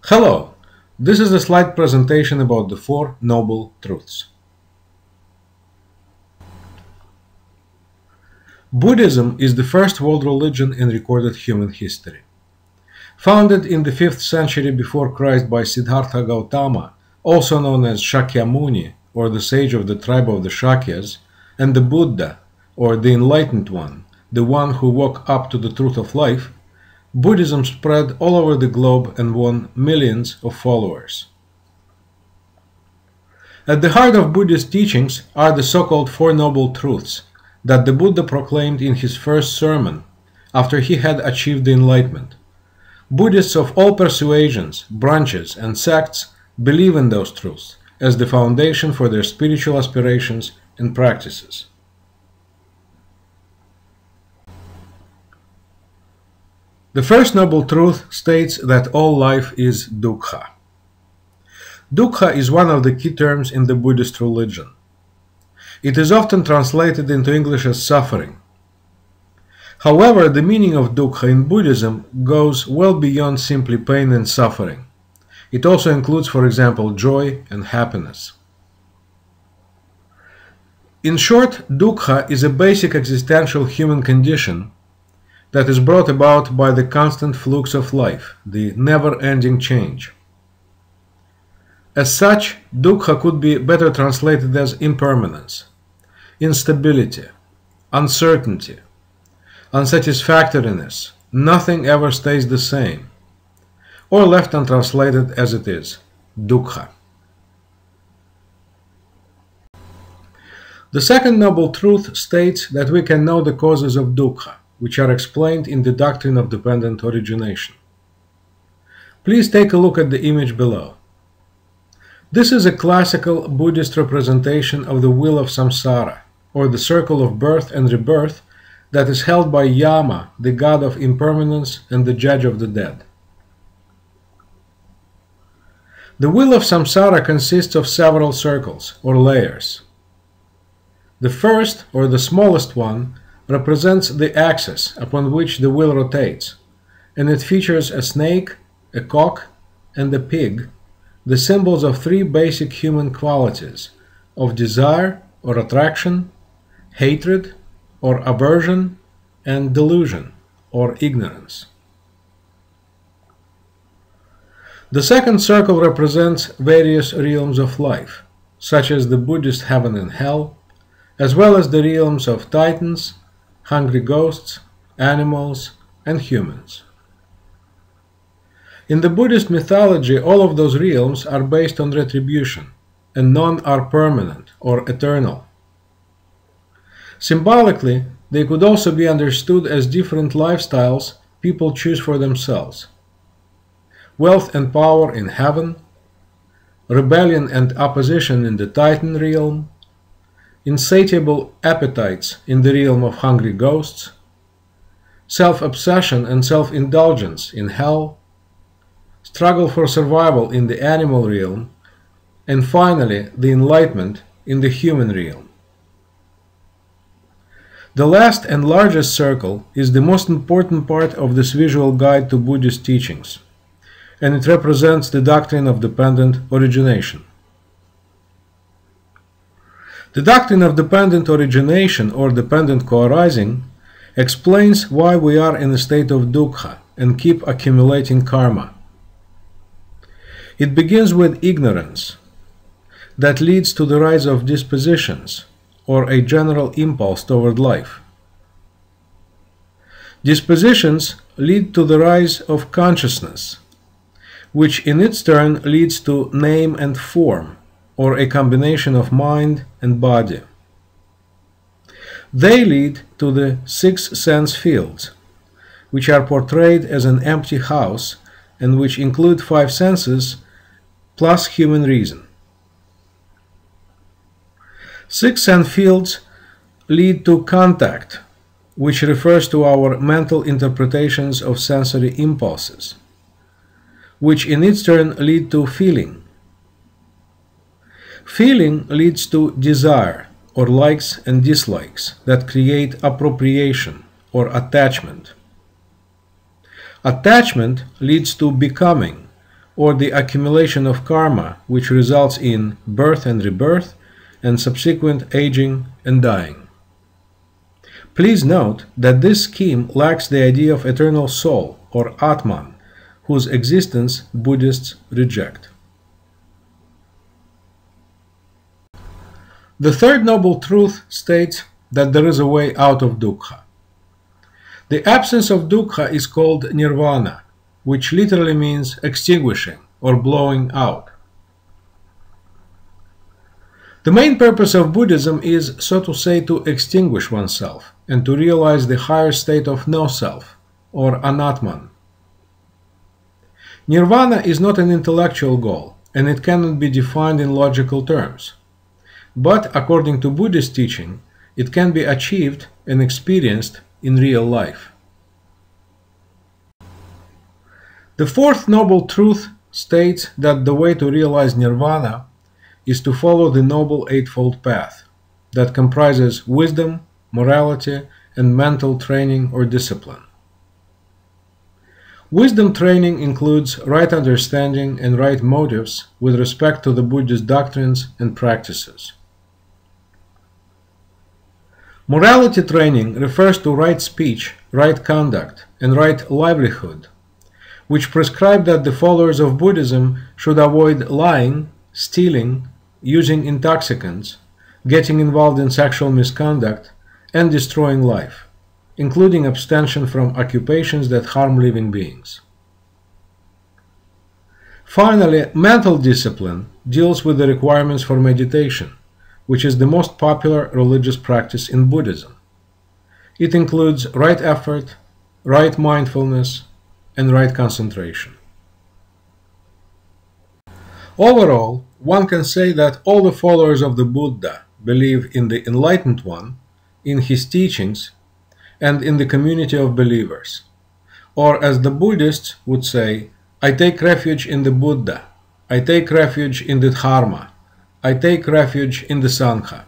Hello, this is a slide presentation about the Four Noble Truths. Buddhism is the first world religion in recorded human history. Founded in the 5th century before Christ by Siddhārtha Gautama, also known as Shakyamuni, or the sage of the tribe of the Shakyas, and the Buddha, or the enlightened one, the one who woke up to the truth of life, Buddhism spread all over the globe and won millions of followers. At the heart of Buddhist teachings are the so-called Four Noble Truths that the Buddha proclaimed in his first sermon after he had achieved the enlightenment. Buddhists of all persuasions, branches, and sects believe in those truths as the foundation for their spiritual aspirations and practices. The first noble truth states that all life is dukkha. Dukkha is one of the key terms in the Buddhist religion. It is often translated into English as suffering. However, the meaning of dukkha in Buddhism goes well beyond simply pain and suffering. It also includes, for example, joy and happiness. In short, dukkha is a basic existential human condition that is brought about by the constant flux of life, the never-ending change. As such, dukkha could be better translated as impermanence, instability, uncertainty, unsatisfactoriness, nothing ever stays the same, or left untranslated as it is, dukkha. The second noble truth states that we can know the causes of dukkha, which are explained in the doctrine of dependent origination. Please take a look at the image below. This is a classical Buddhist representation of the wheel of samsara, or the circle of birth and rebirth that is held by Yama, the god of impermanence and the judge of the dead. The wheel of samsara consists of several circles, or layers. The first, or the smallest one, represents the axis upon which the wheel rotates, and it features a snake, a cock, and a pig, the symbols of three basic human qualities of desire or attraction, hatred or aversion, and delusion or ignorance. The second circle represents various realms of life, such as the Buddhist heaven and hell, as well as the realms of titans, hungry ghosts, animals, and humans. In the Buddhist mythology, all of those realms are based on retribution, and none are permanent or eternal. Symbolically, they could also be understood as different lifestyles people choose for themselves. Wealth and power in heaven, rebellion and opposition in the Titan realm, insatiable appetites in the realm of hungry ghosts, self-obsession and self-indulgence in hell, struggle for survival in the animal realm, and finally the enlightenment in the human realm. The last and largest circle is the most important part of this visual guide to Buddhist teachings, and it represents the doctrine of dependent origination. The doctrine of dependent origination, or dependent co-arising, explains why we are in a state of dukkha and keep accumulating karma. It begins with ignorance that leads to the rise of dispositions, or a general impulse toward life. Dispositions lead to the rise of consciousness, which in its turn leads to name and form, or a combination of mind and body. They lead to the six sense fields, which are portrayed as an empty house and which include five senses plus human reason. Six sense fields lead to contact, which refers to our mental interpretations of sensory impulses, which in its turn lead to feeling. Feeling leads to desire, or likes and dislikes, that create appropriation, or attachment. Attachment leads to becoming, or the accumulation of karma, which results in birth and rebirth, and subsequent aging and dying. Please note that this scheme lacks the idea of eternal soul, or Atman, whose existence Buddhists reject. The third noble truth states that there is a way out of dukkha. The absence of dukkha is called nirvana, which literally means extinguishing or blowing out. The main purpose of Buddhism is, so to say, to extinguish oneself and to realize the higher state of no-self, or anatman. Nirvana is not an intellectual goal, and it cannot be defined in logical terms. But, according to Buddhist teaching, it can be achieved and experienced in real life. The fourth noble truth states that the way to realize nirvana is to follow the Noble Eightfold Path that comprises wisdom, morality, and mental training or discipline. Wisdom training includes right understanding and right motives with respect to the Buddhist doctrines and practices. Morality training refers to right speech, right conduct, and right livelihood, which prescribe that the followers of Buddhism should avoid lying, stealing, using intoxicants, getting involved in sexual misconduct, and destroying life, including abstention from occupations that harm living beings. Finally, mental discipline deals with the requirements for meditation, which is the most popular religious practice in Buddhism. It includes right effort, right mindfulness, and right concentration. Overall, one can say that all the followers of the Buddha believe in the Enlightened One, in his teachings, and in the community of believers. Or as the Buddhists would say, I take refuge in the Buddha, I take refuge in the Dharma, I take refuge in the Sangha.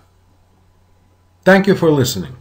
Thank you for listening.